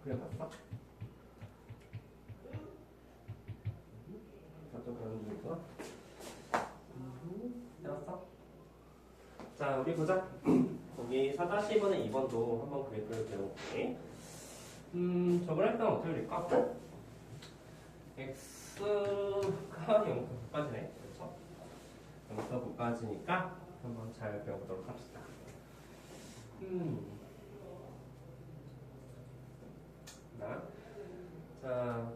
그려봤어? 다또 그런 중이구나. 해봤어? 자, 우리 보자. 여기 4-2번에 2번도 한번 그래프를 그려볼게. 저 그래프는 어떻게 그릴까? x가 0부터까지네. 그렇죠? 0부터까지니까 한번 잘 배워보도록 합시다. 자,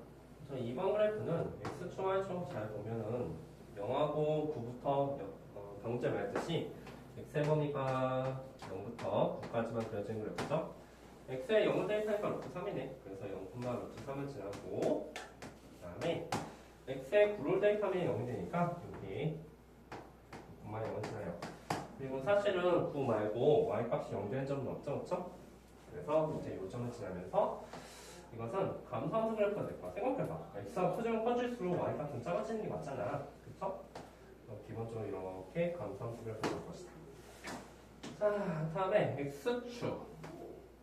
저 2번 그래프는 x축, y축 잘 보면은 0하고 9부터 경제 말듯이 x의 범위가 0부터 9까지만 그려진 그래프죠. x의 0을 대입하니까 루트 3이네. 그래서 0, 루트 3을 지나고 그 다음에 x의 9를 대입하면 0이 되니까 여기 0을 지나요. 그리고 사실은 9 말고 y값이 0 되는 점은 없죠, 그렇죠? 그래서 이제 이 점을 지나면서 이것은 감소함수 그래프가 될 거야. 생각해봐. x가 커지면 커질수록 y값은 작아지는 게 맞잖아. 그쵸? 기본적으로 이렇게 감소함수 그래프가 될 것이다. 자, 다음에 x축.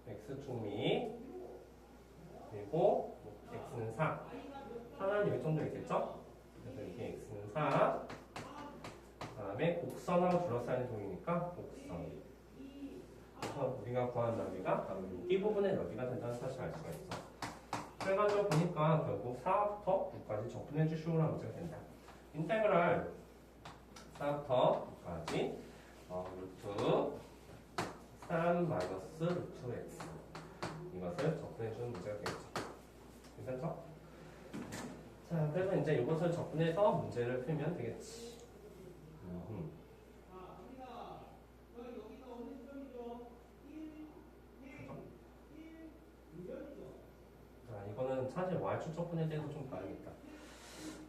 x축 및 그리고 x는 4. 4는 여기 정도 있겠죠? 그래서 이게 x는 4. 그 다음에 곡선하고 둘러싸인 동이니까 곡선. 그래서 우리가 구한 너비가 바로 여기 부분의 너비가 된다는 사실을 알 수가 있어. 그래가지고 보니까 결국 4부터 9까지 적분해 주시오라 문제가 된다. 인테그랄 4부터 9까지 루트 3 마이너스 루트 x 이것을 적분해 주는 문제가 되겠죠. 괜찮죠? 자, 그래서 이제 이것을 적분해서 문제를 풀면 되겠지. 이거는 사실 y축 적분에 대해서 좀 다르겠다.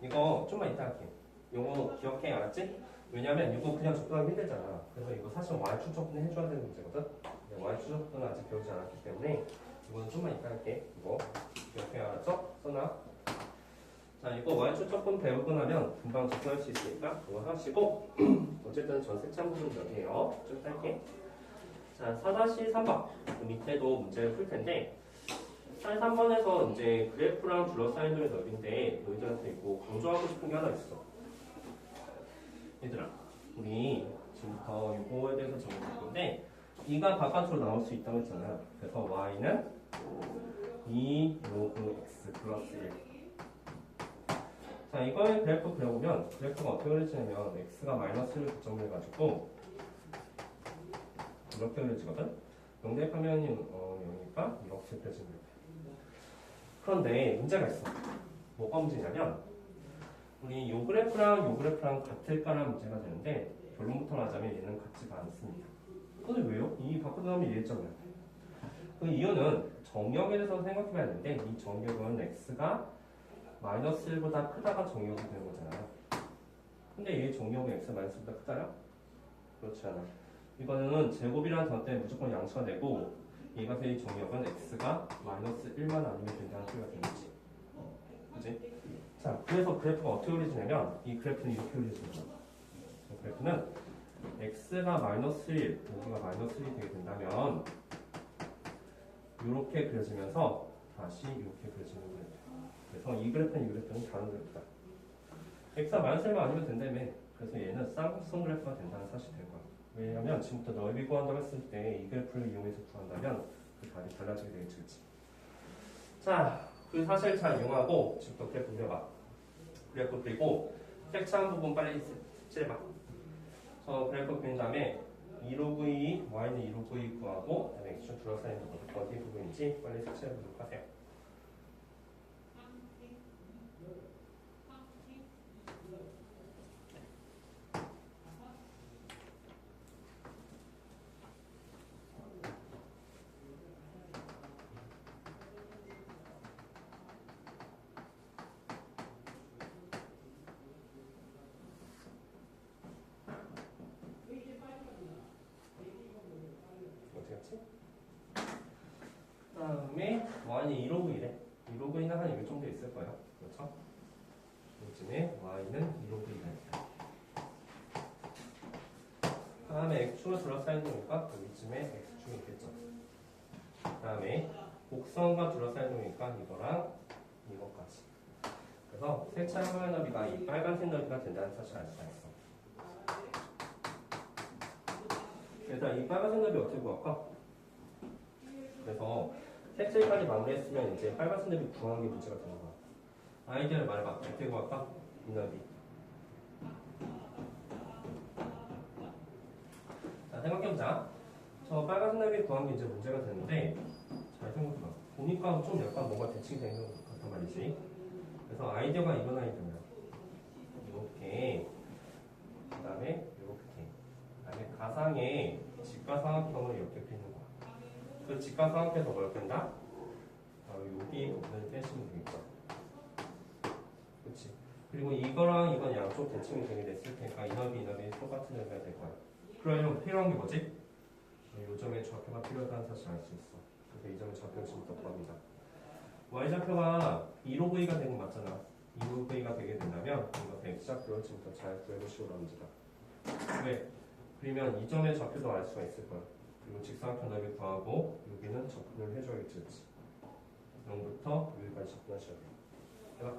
이거 좀만 이따 할게. 이거 기억해, 알았지? 왜냐면 이거 그냥 적분하기 힘들잖아. 그래서 이거 사실 y축 적분을 해줘야 되는 문제거든. y축 적분은 아직 배우지 않았기 때문에 이거는 좀만 이따 할게. 이거 기억해, 알았죠? 써놔. 자, 이거 y축 적분 배우고 나면 금방 적분할 수 있으니까 그거 하시고 어쨌든 전 색찬 부분 여기에요. 좀 할게. 자, 4-3번 그 밑에도 문제를 풀 텐데 3번에서 이제 그래프랑 둘러싸인 넓인데 너희들한테 있고 강조하고 싶은 게 하나 있어. 얘들아, 우리 지금부터 이거에 대해서 적어볼 건데 2가 바깥으로 나올 수 있다고 했잖아. 그래서 y는 2 로그 x 플러스 1. 자, 이거의 그래프 그려보면 그래프가 어떻게 그려지냐면 x가 마이너스 1을 고정해가지고 이렇게 그려지거든. 0 대입하면 0이니까 이렇게 그려지는 거야. 그런데 문제가 있어. 뭐가 문제냐면 우리 요 그래프랑 같을까라는 문제가 되는데 결론부터 나자면 얘는 같지가 않습니다. 근데 왜요? 이 바꾸다 보면 이랬잖아요. 그 이유는 정역에 대해서 생각해봐야 되는데 이 정역은 x가 마이너스 1보다 크다가 정역이 되는 거잖아요. 근데 얘 정역은 x 마이너스 1보다 크다요? 그렇지 않아. 이거는 제곱이라는 점 때문에 무조건 양수가 되고 이것의 정역은 x가 마이너스 1만 아니면 된다는 소리가 되겠지. 그치? 자, 그래서 그래프가 어떻게 그려지냐면 이 그래프는 이렇게 그려집니다. 이 그래프는 x가 마이너스 1, 여기가 마이너스 1이 되게 된다면 이렇게 그려지면서 다시 이렇게 그려지는 거예요. 그래서 이 그래프는 다른 그래프다. x가 마이너스 1만 아니면 된다며. 그래서 얘는 쌍극성 그래프가 된다는 사실이 될 거야. 왜냐하면 지금부터 넓이 구한다고 했을 때 이 그래프를 이용해서 구한다면 그 답이 달라지게 되겠지. 그치? 자, 그 사실 잘 이용하고 지금부터 그래프 그려봐. 그래프 그리고 색채한 부분 빨리 칠해봐. 저 그래프 그린 다음에 2로그 2, y는 2로그 2 구하고 그다음에 x축 둘러싸인 부분 어디 부분인지 빨리 색칠해 보도록 하세요. 다음에 y는 2로그 1에 2로그 2는 한 여기 정도 있을 거예요. 그렇죠? 요즘에 y는 2로그 1이다. 다음에 x축을 둘러싸인 거니까 여기쯤에 x축이 있겠죠. 다음에 곡선과 둘러싸인 동이니까 이거랑 이거까지. 그래서 세차의 너비가 이 빨간색 너비가 된다는 사실을 알 수가 있어. 일단 이 빨간색 너비 어떻게 구할까? 그래서 색칠까지 마무리했으면 이제 빨간색 너비 구하는 게 문제가 되는 거야. 아이디어를 말해봐. 어떻게 구할까? 이 너비. 자, 생각해보자. 저 빨간색 너비 구하는 게 이제 문제가 되는데, 잘 생각해봐. 보니까 좀 약간 뭔가 대칭이 되는 것 같단 말이지. 그래서 아이디어가 이런 아이디어야. 이렇게, 그 다음에 이렇게, 그 다음에 가상의 직가상각형을 이렇게 펴는 거야. 그 직가상각형에서 뭘 뺀다? 바로 여기 부분을 빼시면 되겠다. 그렇지. 그리고 이거랑 이건 양쪽 대칭이 되게 됐을 테니까 이 너비 똑같은 너비가 될 거야. 그러려면 필요한 게 뭐지? 이 점의 좌표가 필요하다는 사실을 알 수 있어. 그래서 이 점의 좌표를 지금 구합니다. y좌표가 2로 v가 되는 거 맞잖아. 2로 v가 되게 된다면 이거 x좌표를 지금부터 잘 구해보시고 합니다. 왜? 그러면 이 점의 좌표도 알 수가 있을 거야. 그리고 직사각형 넓이 구하고 여기는 접근을 해줘야겠지. 그치? 0부터 여기까지 접근하셔야 돼. 해봐.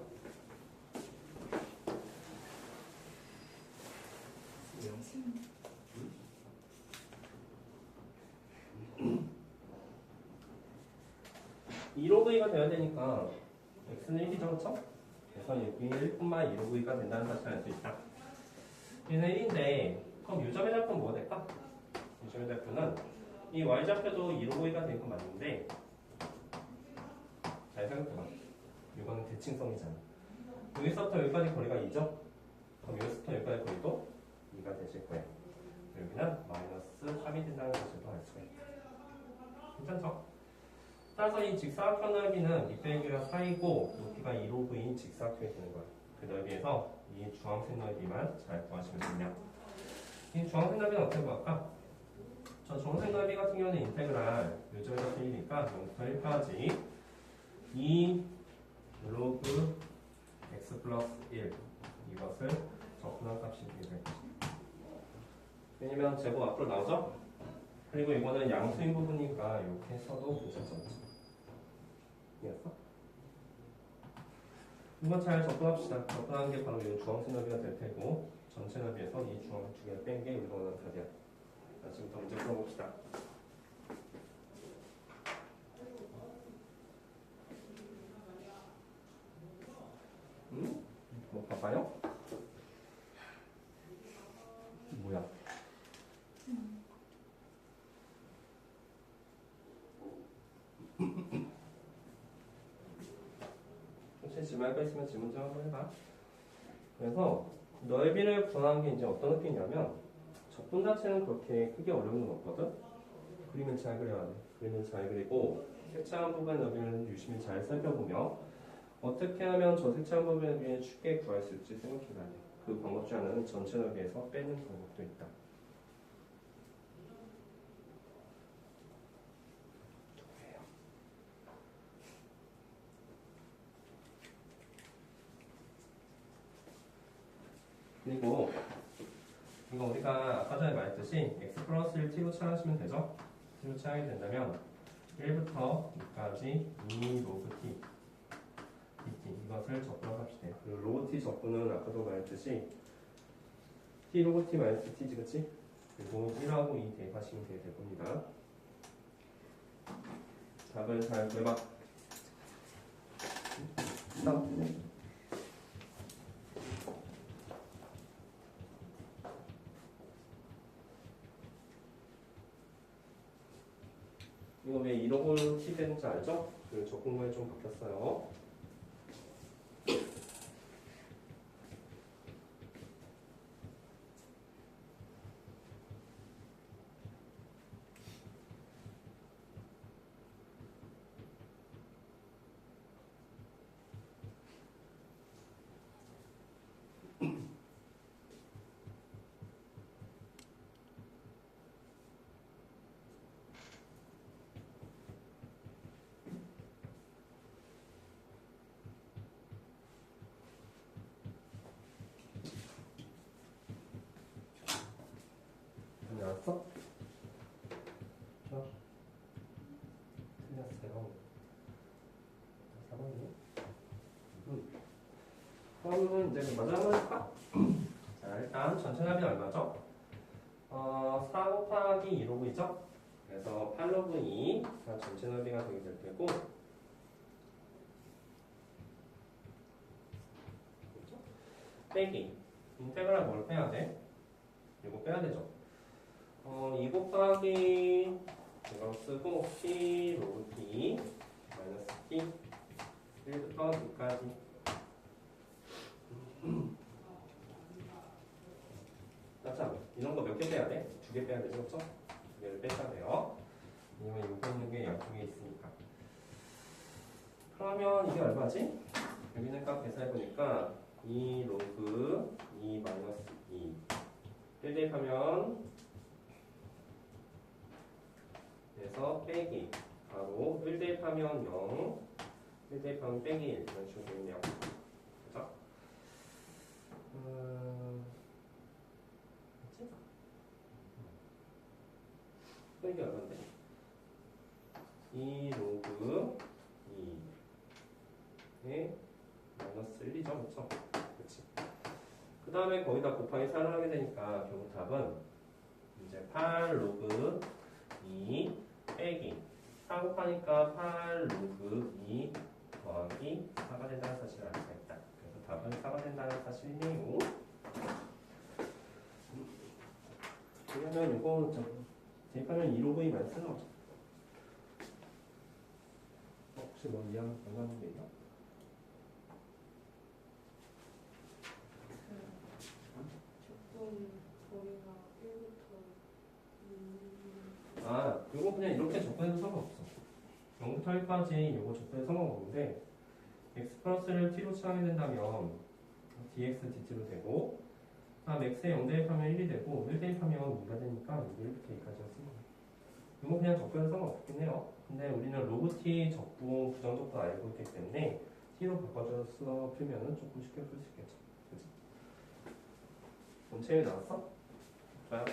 이 1로 v가 돼야 되니까 x는 1이죠, 그렇죠? 그래서 여기 1분만 2로 v가 된다는 사실을 알 수 있다. 얘는 1인데 그럼 이 점의 좌표는 뭐가 될까? 이 점의 좌표는 이 y좌표도 2로 v가 되는 건 맞는데 잘 생각해봐. 이거는 대칭성이잖아. 여기서부터 여기까지 거리가 2죠? 그럼 여기서부터 여기까지 거리도 2가 되실 거예요. 여기는 마이너스 3이 된다는 사실도 알 수가 있다. 괜찮죠? 따라서 이 직사각형 넓이는 밑에 길이가 4이고 높이가 2로 v인 직사각형이 되는 거야. 그 넓이에서 이 주황색 넓이만 잘 구하시면 됩니다. 이 주황색 넓이는 어떻게 구할까? 저 주황색 넓이 같은 경우는 인테그랄 요점에서 1이니까 0부터 1까지 2 로그 x 플러스 1 이것을 적분한 값이 되게 될 거죠. 왜냐면 제곱 앞으로 나오죠? 그리고 이거는 양수인 부분이니까 이렇게 써도 괜찮죠? 이해했어? 이건 잘 접근합시다. 접근하는 게 바로 이 주황색 너비가 될 테고 전체 너비에서 이 주황색 두 개를 뺀 게 우리가 원하는 답이야. 자, 지금부터 문제 풀어봅시다. 뭐 봐봐요? 뭐야? 혹시 질문할 거 있으면 질문 좀 한번 해봐. 그래서 넓이를 구하는 게 이제 어떤 느낌이냐면 접근 자체는 그렇게 크게 어려운 건 없거든? 그림을 잘 그려야 돼. 그림을 잘 그리고 색채한 부분의 넓이를 유심히 잘 살펴보며 어떻게 하면 저 색채한 부분의 넓이를 쉽게 구할 수 있을지 생각해봐야 돼. 그 방법 중 하나는 전체 넓이에서 빼는 방법도 있다. 그리고 이거 우리가 아까 전에 말했듯이 x 플러스 1 t로 처리하시면 되죠? t로 처리하게 된다면 1부터 2까지 2 로그 t dt 이것을 접근합시다. 그리고 로그 t 접근은 아까도 말했듯이 t 로그 t 마이너스 t지 그치? 그리고 1하고 2 대입하시면 되게 될 겁니다. 답을 잘 구해봐. 이거 왜 1호고 t 되는지 알죠? 그 적분모에 좀 바뀌었어요. 나왔어? 틀렸어요. 그러면 이제 먼저 한번 해볼까? 자, 일단 전체 합이 얼마죠? 4 곱하기 2로그이죠? 그래서 8로그 2가 전체 넓이가 되게 될 테고, 그렇죠? 빼기. 인테그랄 뭘 빼야 돼? 이거 빼야 되죠? 2 곱하기 이거 쓰고 p 로그 t 마이너스 t 1부터 2까지. 자, 이런 거 몇 개 빼야 돼? 2개 빼야 되죠, 그렇죠? 2개를 빼야 돼요. 왜냐면 여기 있는 게 양쪽에 있으니까. 그러면 이게 얼마지? 여기는 값 계산해보니까 2 로그 2 마이너스 2 1 대입하면 그래서 빼기 바로 1 대입하면 0 1 대입하면 빼기 1 이런 식으로 되겠네요. 그죠? 이게 얼마인데? 2 로그 2에 마이너스 1이죠, 그렇죠? 그렇지. 그 다음에 거기다 곱하기 4를 하게 되니까 결국 답은 이제 8 로그 2 빼기 4 곱하니까 8 로그 2 더하기 4가 된다는 사실을 알 수가 있다. 그래서 답은 4가 된다는 사실이네요. 그러면 이거 대입하면 2로그 2 마이너스 나오죠. 혹시 뭐 이해하는 게 있나? 요거 그냥 이렇게 접근해도 상관없어. 0부터 1까지 요거 접근해도 상관없는데 x 플러스를 t로 취하게 된다면 dx dt로 되고 다음 x에 0 대입하면 1이 되고 1 대입하면 2가 되니까 이게 1부터 2까지였습니다. 요거 그냥 접근해도 상관없긴 해요. 근데 우리는 로그 t 적분 부정적분 알고 있기 때문에 t로 바꿔줘서 풀면은 조금 쉽게 풀 수 있겠죠. 그치? 본체에 나왔어? 좋아요.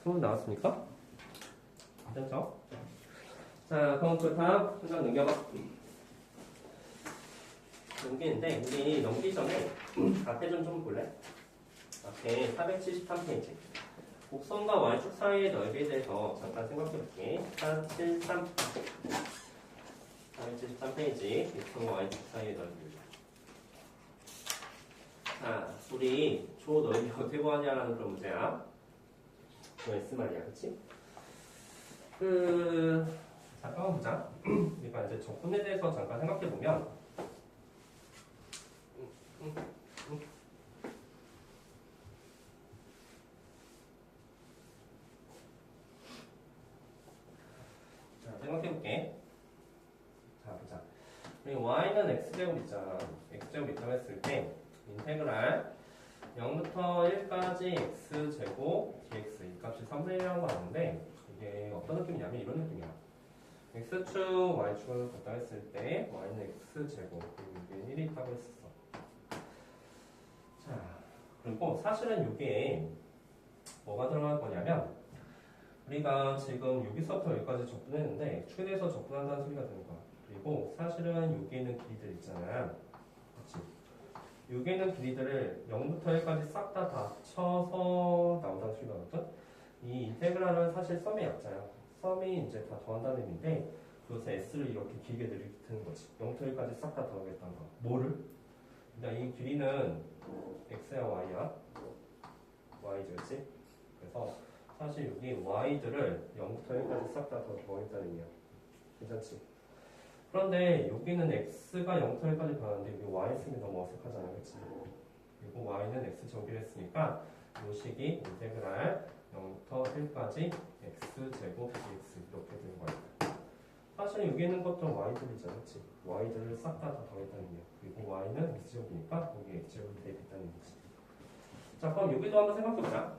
그럼 나왔습니까? 됐죠? 자, 그럼 그 다음 한장 넘겨봐. 넘기는데 우리 넘기 전에 앞에 좀 볼래? 앞에 473페이지. 곡선과 y축 사이의 넓이에 대해서 잠깐 생각해 볼게. 473페이지. 곡선과 y축 사이의 넓이. 자, 우리 조 넓이 어떻게 구하냐라는 그런 문제야. 그 S 말이야, 그치? 잠깐만 보자. 우리가 이제 적분에 대해서 잠깐 생각해 보면, 자, 생각해 볼게. 자, 보자. 우리 y는 x제곱 있잖아. x제곱 있다고 했을 때, 인테그랄 0부터 1까지 x제곱 dx 이 값이 3분의 1이라는 거 아는데, 이게 어떤 느낌이냐면 이런 느낌이야. x축, y축을 갖다 했을 때 y는 x제곱 그리고 이게 1이 있다고 했었어. 자, 그리고 사실은 이게 뭐가 들어갈 거냐면 우리가 지금 여기서부터 여기까지 접근했는데 축에 대해서 접근한다는 소리가 되는 거야. 그리고 사실은 여기에 있는 길이들 있잖아. 그렇지? 여기에 있는 길이들을 0부터 1까지 싹 다 합쳐서 나온다는 소리가 나거든. 이 인테그랄은 사실 썸의 약자야. 썸이 이제 다 더한다는 의미인데 그래서 s를 이렇게 길게 늘리는 거지. 0부터 1까지 싹 다 더하겠다는 거. 뭐를? 그러니까 이 길이는 x야 y야. y지, 그렇지? 그래서 사실 여기 y들을 0부터 1까지 싹 다 더하겠다는 의미야. 괜찮지? 그런데 여기는 x가 0부터 1까지 더하는데 여기 y 쓰면 너무 어색하잖아, 그렇지? 그리고 y는 x 제곱을 했으니까 이 식이 인테그랄 0부터 1까지 x제곱 dx 이렇게 되는 거야. 사실 여기 있는 것도 y들이잖아, 그렇지? y들을 싹 다 더했다는 얘기야. 그리고 y는 x제곱이니까 여기 x제곱이 대입했다는 거지. 자, 그럼 여기도 한번 생각해보자.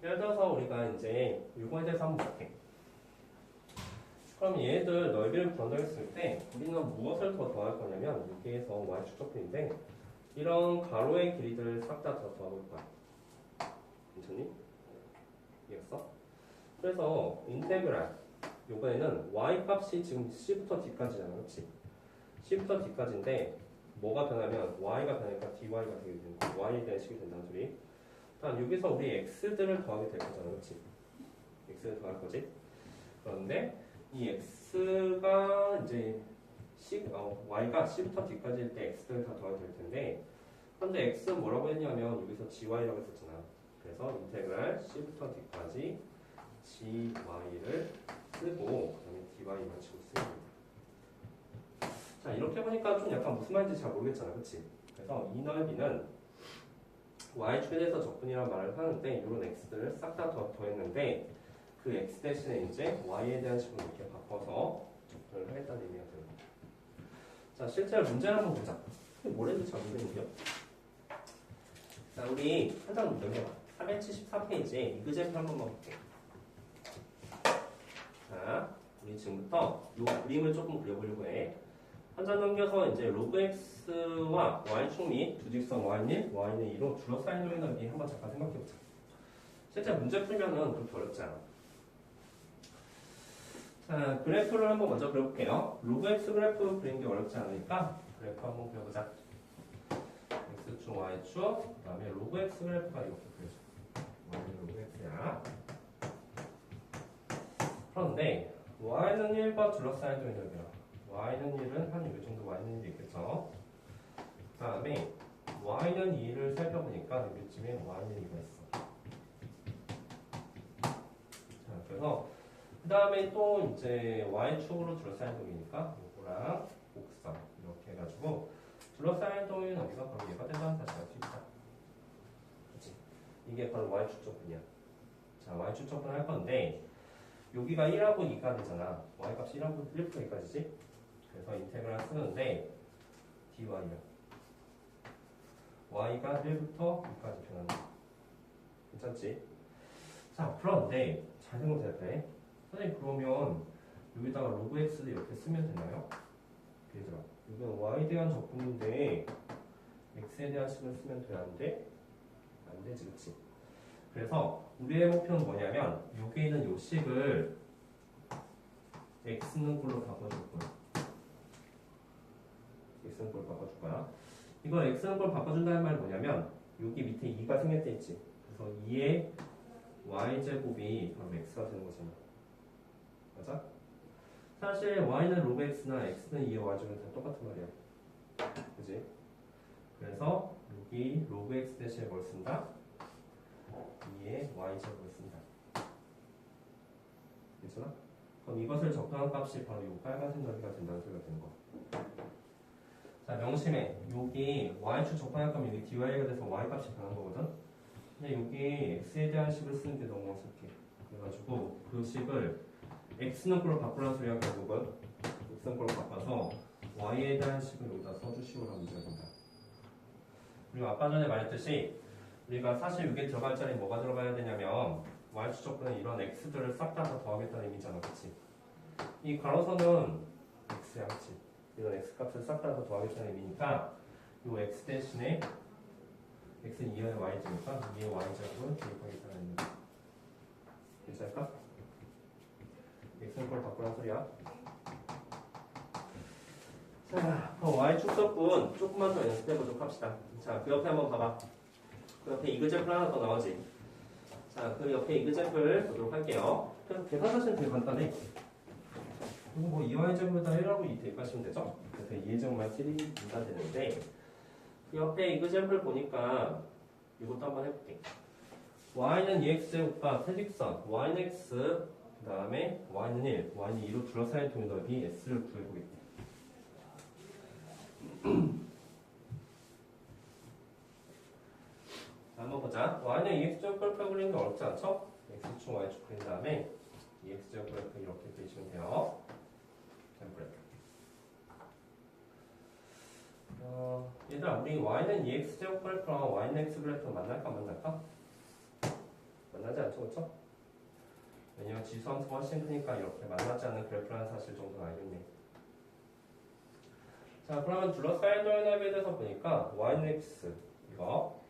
예를 들어서 우리가 이제 이거에 대해서 한번 볼게. 그럼 얘들 넓이를 구한다했을 때 우리는 무엇을 더 더할 거냐면 여기에서 y축 적분인데 이런 가로의 길이들을 싹 다 더 더할 거야. 괜찮니? 이해했어? 그래서 인테그랄 요번에는 y 값이 지금 c부터 d까지잖아, 그렇지? c부터 d까지인데 뭐가 변하면 y가 변하니까 dy가 되게 되는 거야. y에 대한 식이 된다는 소리. 일단 여기서 우리 x들을 더하게 될 거잖아, 그렇지? x를 더할 거지. 그런데 이 x가 이제 y가 c부터 d까지일 때 x를 다 더하게 될 텐데, 근데 x는 뭐라고 했냐면 여기서 gy라고 했었잖아. 그래서 인테그랄 c부터 d까지 gy를 쓰고 그다음에 dy만 치고 쓰는 거야. 자, 이렇게 보니까 좀 약간 무슨 말인지 잘 모르겠잖아, 그치? 그래서 이 넓이는 y축에 대해서 적분이라는 말을 하는데 이런 x들을 싹 다 더했는데 그 x 대신에 이제 y에 대한 식으로 이렇게 바꿔서 적분을 하겠다는 의미가 되는 거야. 자, 실제로 문제를 한번 보자. 뭘 해도 잘 모르겠는데요. 자, 우리 한 장 넘겨봐. 374페이지에 이그제플 한 번만 볼게. 자, 우리 지금부터 이 그림을 조금 그려보려고 해. 한 장 넘겨서 이제 로그 x와 y축 및 두 직선 y는 2로 둘러싸인 넓이 넓이 한번 잠깐 생각해보자. 실제 문제 풀면은 그렇게 어렵지 않아. 자, 그래프를 한번 먼저 그려볼게요. 로그 x 그래프 그리는 게 어렵지 않으니까 그래프 한번 그려보자. x축, y축, 그 다음에 로그 x 그래프가 이렇게 그려져. y는 로그 x야. 그런데 y는 1과 둘러싸인 넓이 넓이라. y는 1은 한 이 정도 y는 1이 있겠죠. 그 다음에 y는 2를 살펴보니까 여기쯤에 y는 2가 있어. 자, 그래서 그 다음에 또 이제 y축으로 둘러싸인 동이니까 이거랑 곡선 이렇게 해가지고 둘러싸인 동이 여기서 바로 얘가 된다는 사실을 알 수 있다. 그치? 이게 바로 y축 적분이야. 자, y축 적분 할 건데 여기가 1하고 2가 되잖아. y값이 1하고 1부터 2까지지? 그래서 인테그랄 쓰는데 dy야. y가 1부터 2까지 변하는 거야. 괜찮지? 자, 그런데 잘 생각해. 선생님, 그러면 여기다가 로그 x를 이렇게 쓰면 되나요? 얘들아, 이건 y에 대한 적분인데 x에 대한 식을 쓰면 돼? 안 돼? 안 되지, 그치? 그래서 우리의 목표는 뭐냐면 여기에 있는 요 식을 x는 꼴로 바꿔줄 거야. x는 꼴로 바꿔줄 거야. 이걸 x는 꼴로 바꿔준다는 말은 뭐냐면 여기 밑에 2가 생겼다 했지. 그래서 2의 y제곱이 바로 x가 되는 거잖아. 맞아? 사실 y는 로그 x나 x는 2의 y제곱은 다 똑같은 말이야. 그지? 그래서 여기 로그 x 대신에 뭘 쓴다? 2의 y제곱을 쓴다. 괜찮아? 그럼 이것을 적분한 값이 바로 이 빨간색 넓이가 된다는 소리가 되는 거야. 자, 명심해. 여기 y축 적분한 값이 여기 dy가 돼서 y값이 변한 거거든? 근데 여기 x에 대한 식을 쓰는 게 너무 어색해. 그래가지고 그 식을 x는 꼴로 바꾸라는 소리가 결국은 x는 꼴로 바꿔서 y에 대한 식을 여기다 써주시오라는 문제가 된다. 그리고 아까 전에 말했듯이 우리가 사실 여기에 들어갈 자리에 뭐가 들어가야 되냐면 y축 적분은 이런 x들을 싹 다 더하겠다는 의미잖아. 그치? 이 가로선은 x야. 그치? 이런 x 값을 싹 다 더하겠다는 의미니까 이 x 대신에 x는 2의 y제니까 2의 y제곱을 대입하겠다는 의미야. 괜찮을까? x는 꼴 바꾸라는 소리야. 자, 그럼 y축 적분 조금만 더 연습해보도록 합시다. 자, 그 옆에 한번 봐봐. 그 옆에 이그제플 하나 더 나오지. 자, 그 옆에 이그제플 보도록 할게요. 그래서 계산하시면 되게 간단해. 그리고 뭐 2y제곱에다 1하고 2 대입하시면 되죠? 그래서 2제곱만 3이 분산되는데 그 옆에 이그제플 보니까 이것도 한번 해볼게. y는 2x제곱과 세직선 y는 x 그 다음에 y는 1, y는 2로 둘러싸인 통의 넓이 s를 구해보겠대. 한번 보자. y는 2x제곱 그래프 그리는 게 어렵지 않죠? x축 y축 그린 다음에 2x제곱 그래프 이렇게 그리시면 돼요. 템플릿. 얘들아, 우리 y는 2x제곱 그래프랑 y는 x 그래프 만날까 안 만날까? 만나지 않죠, 그쵸? 왜냐면 지수함수가 훨씬 크니까 이렇게 만나지 않는 그래프라는 사실 정도는 알겠네. 자, 그러면 둘러싸인 넓이에 대해서 보니까 y는 x 이거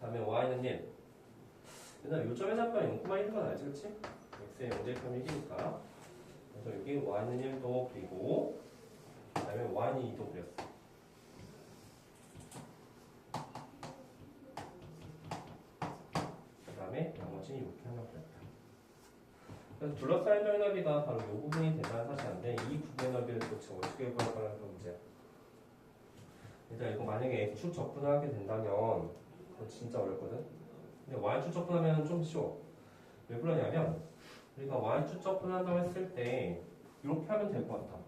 다음에 y는 1 얘들아, 요점의 잡과 0,1만 알지, 그치? x의 0제곱하면 1이니까 그래서 여기 y는 1도 그리고 자, 뭐냐면 y는 2도 그렸어. 그 다음에 나머지 이렇게 하나 그렸다. 그래서 둘러싸인 별 너비가 바로 이 부분이 대단한 사실인데 이 부분의 너비를 도대체 어떻게 구할 거라는 그 문제야. 일단 이거 만약에 x축 적분하게 된다면 그거 진짜 어렵거든. 근데 y축 적분하면 좀 쉬워. 왜 그러냐면 우리가 y축 적분한다고 했을 때 이렇게 하면 될 것 같아.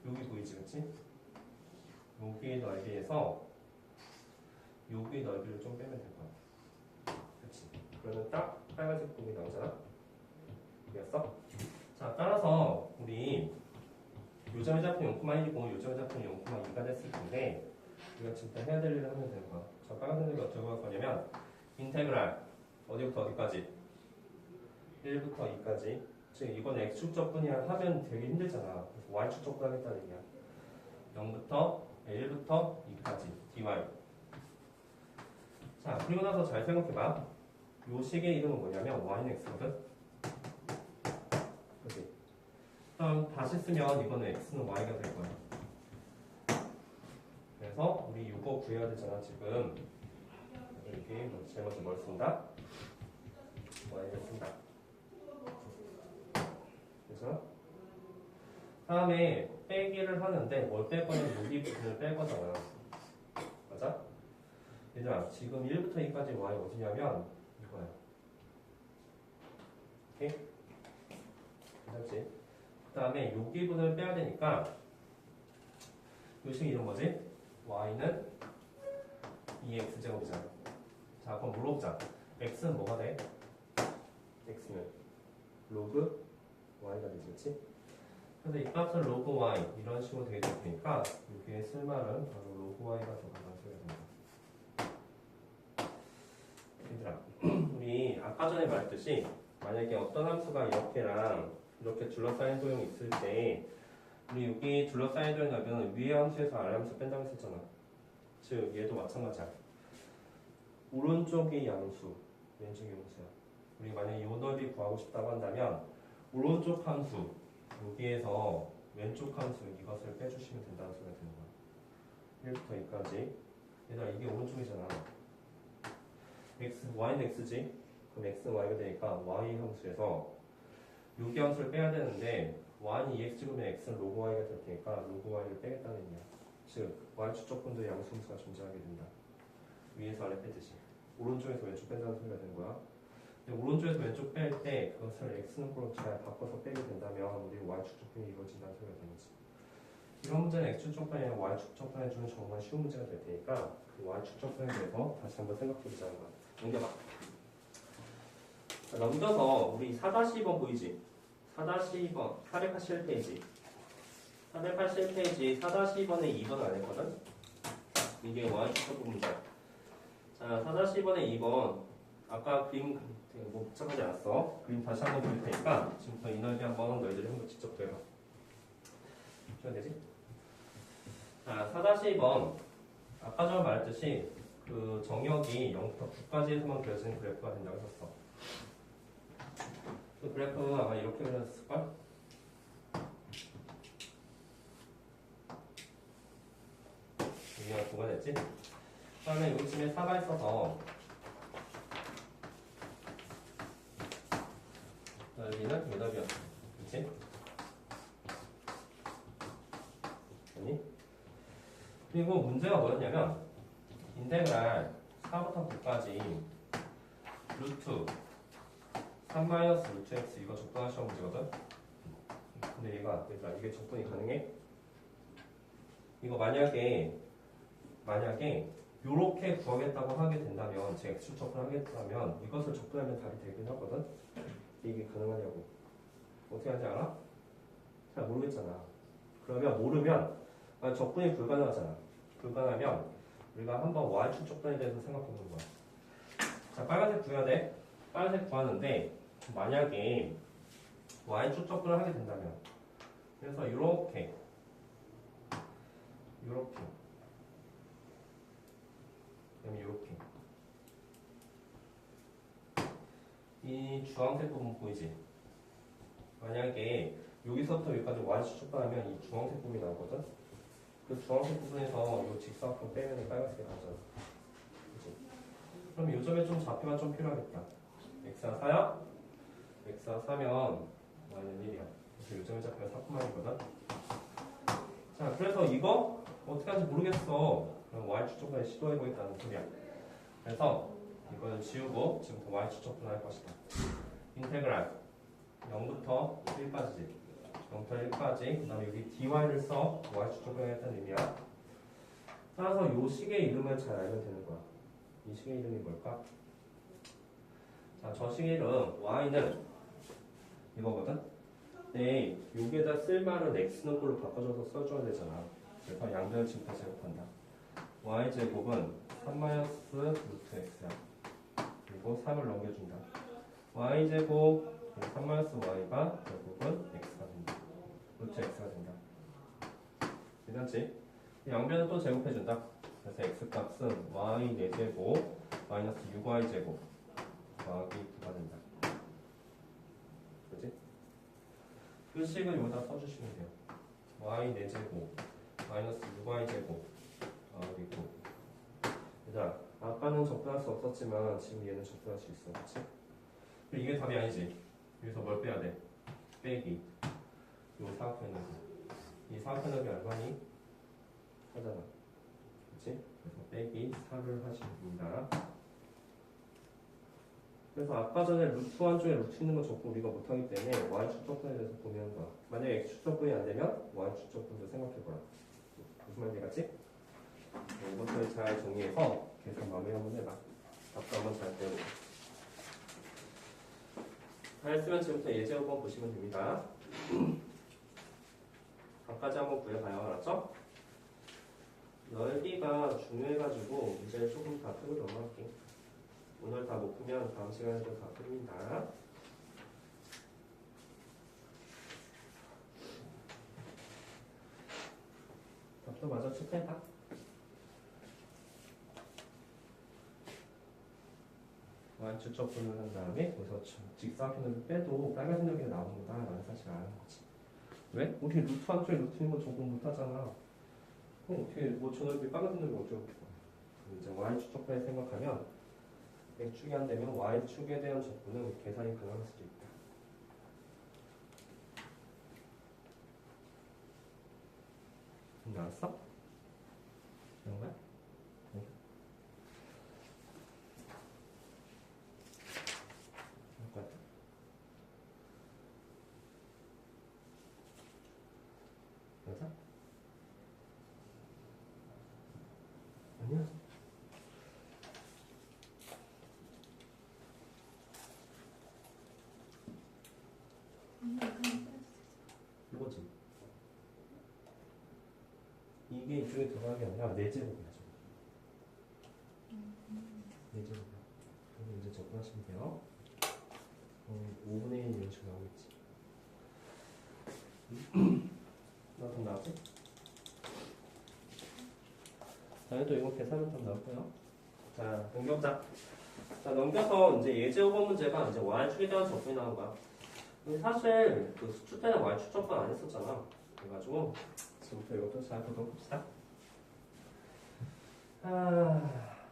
여기 보이지, 그치? 여기의 넓이에서 여기의 넓이를 좀 빼면 될 것 같아. 그치? 그러면 딱 빨간색 부분이 나오잖아? 이해했어? 자, 따라서 우리 요점의 좌표는 0,1이고 요점의 좌표는 0,2가 됐을 텐데 우리가 진짜 해야 될 일을 하면 되는 거야. 자, 빨간색 넓이 어떻게 구할 거냐면 인테그랄 어디부터 어디까지? 1부터 2까지. 즉 이건 x축 적분이야 하면 되게 힘들잖아. 그래서 y축 적분하겠다는 얘기야. 0부터 1부터 2까지 dy. 자, 그리고 나서 잘 생각해봐. 요 식의 이름은 뭐냐면 y는 x거든. 그치? 그럼 다시 쓰면 이거는 x는 y가 될 거야. 그래서 우리 이거 구해야 되잖아 지금. 이렇게 제일 먼저 뭘 쓴다? y를 쓴다. 그래서 다음에 빼기를 하는데 뭘 뺄 거냐면 여기 부분을 뺄 거잖아. 맞아? 얘들아 지금 1부터 2까지 y 어디냐면 이거야. 오케이? 괜찮지? 그 다음에 여기 부분을 빼야 되니까 요 식 이름 뭐지? y는 2x제곱이잖아. 자 그럼 물어보자. x는 뭐가 돼? x는 로그 y가 되지, 그치? 그래서 이 값은 로그 y 이런 식으로 되게 될 테니까 여기에 쓸 말은 바로 로그 y가 들어간다는 소리가 됩니다. 얘들아 우리 아까 전에 말했듯이 만약에 어떤 함수가 이렇게랑 이렇게 둘러싸인 도형이 있을 때 우리 여기 둘러싸인 도형 넓이는 위의 함수에서 아래 함수 뺀다고 했었잖아. 즉 얘도 마찬가지야. 오른쪽이 양수, 왼쪽이 음수야. 우리 만약에 이 넓이 구하고 싶다고 한다면 오른쪽 함수 여기에서 왼쪽 함수 이것을 빼주시면 된다는 소리가 되는 거야. 1부터 2까지. 얘들아 이게 오른쪽이잖아. y는 x지? 그럼 x는 y가 되니까 y 함수에서 여기 함수를 빼야 되는데 y는 2x제곱이면 x는 로그 y가 될 테니까 로그 y를 빼겠다는 얘기야. 즉 y축 적분도 양수 함수가 존재하게 된다. 위에서 아래 빼듯이 오른쪽에서 왼쪽 뺀다는 소리가 되는 거야. 근데 오른쪽에서 왼쪽 뺄 때 그것을 x축으로 잘 바꿔서 빼게 된다면 우리 y축 적분이 이루어진다는 소리가 되는 거지. 이런 문제는 x축 적분이나 y축 적분해주는 정말 쉬운 문제가 될 테니까 그 y축 적분에 대해서 다시 한번 생각해보자는 거야. 넘겨봐. 자, 넘겨서 우리 4-2번 보이지? 4-2번 481페이지 481페이지 4-2번에 2번 안 했거든? 이게 y축 적분 문제. 자 4-2번에 2번 아까 그림 되게 뭐 복잡하지 않았어. 그림 다시 한번 볼 테니까 지금부터 이 넓이 한번 너희들이 한번 직접 해봐. 줘야 되지? 자 4-2번 아까 전에 말했듯이 그 정역이 0부터 9까지에서만 그려지는 그래프가 된다고 했었어. 그 그래프 아마 이렇게 그렸을걸? 여기가 9가 됐지? 그 다음에 여기쯤에 4가 있어서 넓이는 몇 넓이었어? 그치? 아니? 그리고 문제가 뭐였냐면 인테그랄 4부터 9까지 루트 3 마이너스 루트 x 이거 적분할 시험 문제거든? 근데 얘가 이게 적분이 가능해? 이거 만약에 요렇게 구하겠다고 하게 된다면 제 x축 적분하겠다면 이것을 적분하면 답이 되긴 하거든? 이게 가능하냐고 어떻게 하지 알아? 잘 모르겠잖아. 그러면 모르면 적분이 불가능하잖아. 불가능하면 우리가 한번 y축 적분에 대해서 생각해보는 거야. 자 빨간색 구해야 돼. 빨간색 구하는데 만약에 y축 적분을 하게 된다면 그래서 요렇게 그다음에 요렇게 이 주황색 부분 보이지? 만약에 여기서부터 여기까지 y축 촉발하면 이 주황색 부분이 나오거든. 그 주황색 부분에서 이 직사각형 빼면 빨간색이 나오잖아. 그치? 그럼 이 점에 좀 좌표가 좀 필요하겠다. x가 4야? x가 4면 y는 1이야. 그래서 이 점의 좌표가 4,1이거든. 자, 그래서 이거 어떻게 하는지 모르겠어. 그럼 y축 촉발에 시도해보겠다는 소리야. 그래서 이거는 지우고 지금부터 y축 촉발할 것이다. 인테그랄 0부터 1까지지. 0부터 1까지. 그 다음에 여기 dy를 써. y축 촉발하겠다는 의미야. 따라서 이 식의 이름을 잘 알면 되는 거야. 이 식의 이름이 뭘까? 자, 저 식의 이름 y는 이거거든. 네, 여기에다 쓸 말은 x는 꼴로 바꿔줘서 써줘야 되잖아. 그래서 양변을 지금부터 제곱한다. y제곱은 3-루트 x야. 그리고 3을 넘겨준다. y제곱 3-y가 결국은 x가 된다. 루트 x가 된다. 괜찮지? 양변을 또 제곱해준다. 그래서 x값은 y 4제곱 마이너스 6y제곱 더하기 9가 된다. 그치? 그 식을 여기다 써주시면 돼요. y 4제곱 마이너스 6y제곱 더하기 9. 얘들아, 아까는 접근할 수 없었지만 지금 얘는 접근할 수 있어. 그치? 그리고 이게 답이 아니지. 여기서 뭘 빼야 돼? 빼기. 요 사각형의 넓이. 이 사각형의 넓이 얼마니? 4잖아. 그치? 그래서 빼기 4를 하시면 됩니다. 그래서 아까 전에 루트 한쪽에 루트 있는 거 적고 우리가 못하기 때문에 y축 적분에 대해서 고민한 거야. 만약에 x축 적분이 안 되면 y축 적분도 생각해보라. 무슨 말인지 알겠지? 이것들을 잘 정리해서 계산 마무리 한번 해봐. 답도 한번 잘 배우고. 다 했으면 지금부터 예제 한번 보시면 됩니다. 답까지 한번 구해봐요. 알았죠? 넓이가 중요해가지고 문제를 조금 다 풀고 넘어갈게. 오늘 다 못 풀면 다음 시간에도 다 풉니다. 답도 마저 체크해봐. y축 적분을 한 다음에 여기서 직사각형을 빼도 빨간색 여기가 나오는 거다라는 사실을 아는 거지. 왜? 우리 루트 한쪽에 루트 있는 거 적응 못하잖아. 그럼 어떻게 저 넓이 빨간색 넓이 어쩌고 이제 y축 적분을 생각하면 x축이 안 되면 y축에 대한 적분은 계산이 가능할 수도 있다. 나왔어? 이런 거야? 네. 할 거야. 맞아? 아니야. 이거지. 이게 이쪽에 들어가는 게 아니라 4제곱이야. 4제곱이야. 그럼 이제 적분하시면 돼요. 5분의 1 이런 식으로 나오겠지. 나도 나오지? 자, 또 이거 계산은 좀 나올까요? 자, 넘겨보자. 자, 넘겨서 이제 예제 5번 문제가 이제 y축에 대한 적분이 나온 거야. 근데 사실 그 수축 때는 y축 적분 안 했었잖아. 그래가지고 지금부터 이것도 잘 보도록 합시다.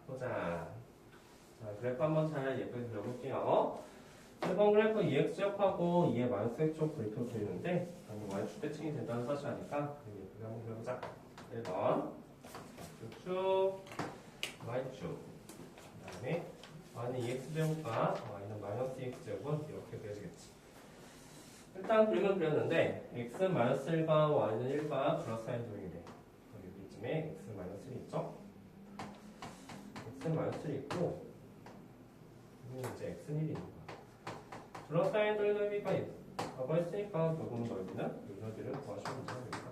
보자. 자, 그래프 한번 잘 예쁘게 그려볼게요. 1번 그래프 2x제곱하고 2의 마이너스 x제곱 그래프를 그리는데 당연히 y축 대칭이 된다는 사실 아니까 예쁘게 한번 그려보자. 1번 x축, y축 그 다음에 y는 2x제곱과 y는 마이너스 2x제곱은 이렇게 그려지겠지. 일단 그림을 그렸는데 x는 마이너스 1과 y는 1과 플러스 사인 도형이래. 여기쯤에 x는 마이너스 1이 있죠? x는 마이너스 1이 있고 여기는 이제 x는 1이 있는 거야. 플러스 사인 도형 넓이가 과거에 했으니까 결국은 넓이는 이 넓이를 구하시면 됩니다.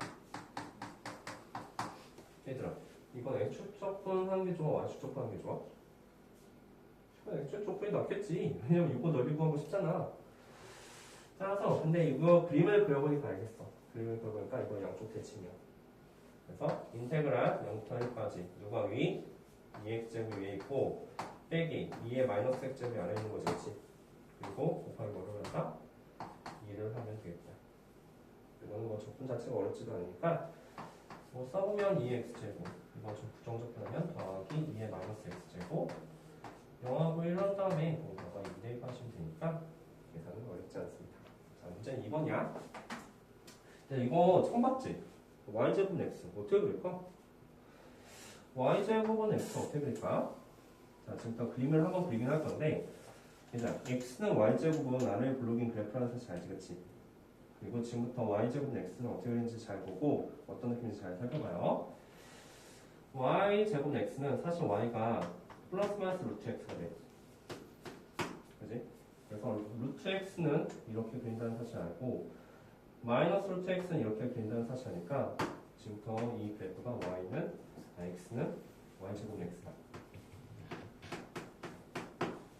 얘들아, 이건 x축 적분 하는 게 좋아? y축 적분 하는 게 좋아? x축 적분이 낫겠지. 왜냐면 이거 넓이 구하고 싶잖아. 따라서 근데 이거 그림을 그려보니까 알겠어. 그림을 그려보니까 이거 양쪽 대칭이야. 그래서 인테그랄 0부터 1까지 누가 위? 2x제곱이 위에 있고 빼기 2의 마이너스 x제곱이 아래에 있는 거지. 그치? 그리고 곱하기 뭐를 한다? 2를 하면 되겠다. 자체가 어렵지도 않으니까 뭐 써보면 2x제곱 이거 좀 부정적 표현하면 더하기 2의 마이너스 x제곱 0하고 1한 다음에 거기다가 2 대입하시면 되니까 계산은 어렵지 않습니다. 자, 문제는 2번이야. 이거 처음 봤지? y제곱 x 어떻게 그릴까? y제곱은 x 어떻게 그릴까? 자, 지금부터 그림을 한번 그리긴 할 건데 자, x는 y제곱은 아래 블록인 그래프라는 사실 알지, 그치? 그리고 지금부터 y제곱 x는 어떻게 그리는지 잘 보고 어떤 느낌인지 잘 살펴봐요. y제곱 x는 사실 y가 플러스 마이너스 루트 x가 돼. 그지? 그래서 루트 x는 이렇게 그린다는 사실 알고 마이너스 루트 x는 이렇게 그린다는 사실 아니까 지금부터 이 그래프가 x는 y제곱 x다.